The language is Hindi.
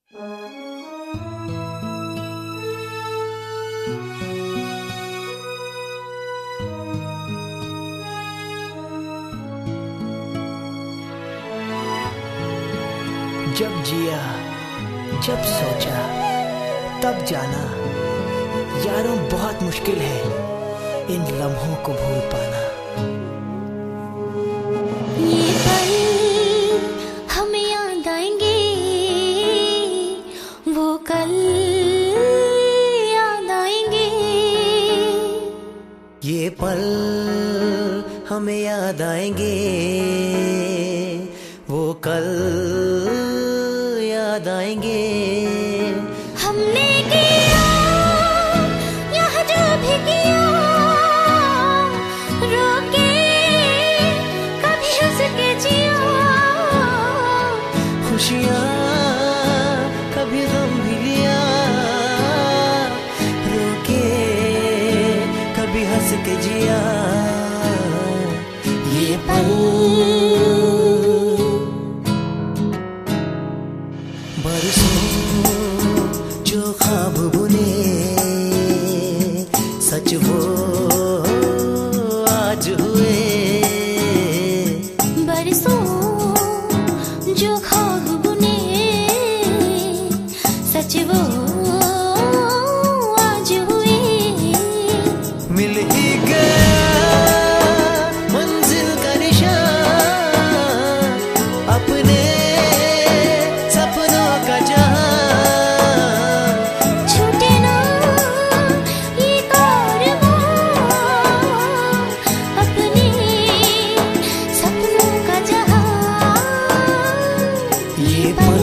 जब जिया, जब सोचा, तब जाना, यारों बहुत मुश्किल है इन लम्हों को भूल पाना। ये पल हमें याद आएंगे, वो कल याद आएंगे। ये पल हमें याद आएंगे, वो कल याद आएंगे। हमने किया यहाँ जो भी किया, रोके कभी हंस के जिया। खुशियाँ कभी गम भी लिया, रोके कभी हंस के जिया। ये पल बरसों जो ख्वाब बुने, सच वो आज हुए। बरसों जो ख्वाब बुने, सच वो आज हुए। मिल ही गया मंजिल का निशान, अपने सपनों का जहां। छूटे ना ये कारवां, अपने सपनों का जहां। ये पल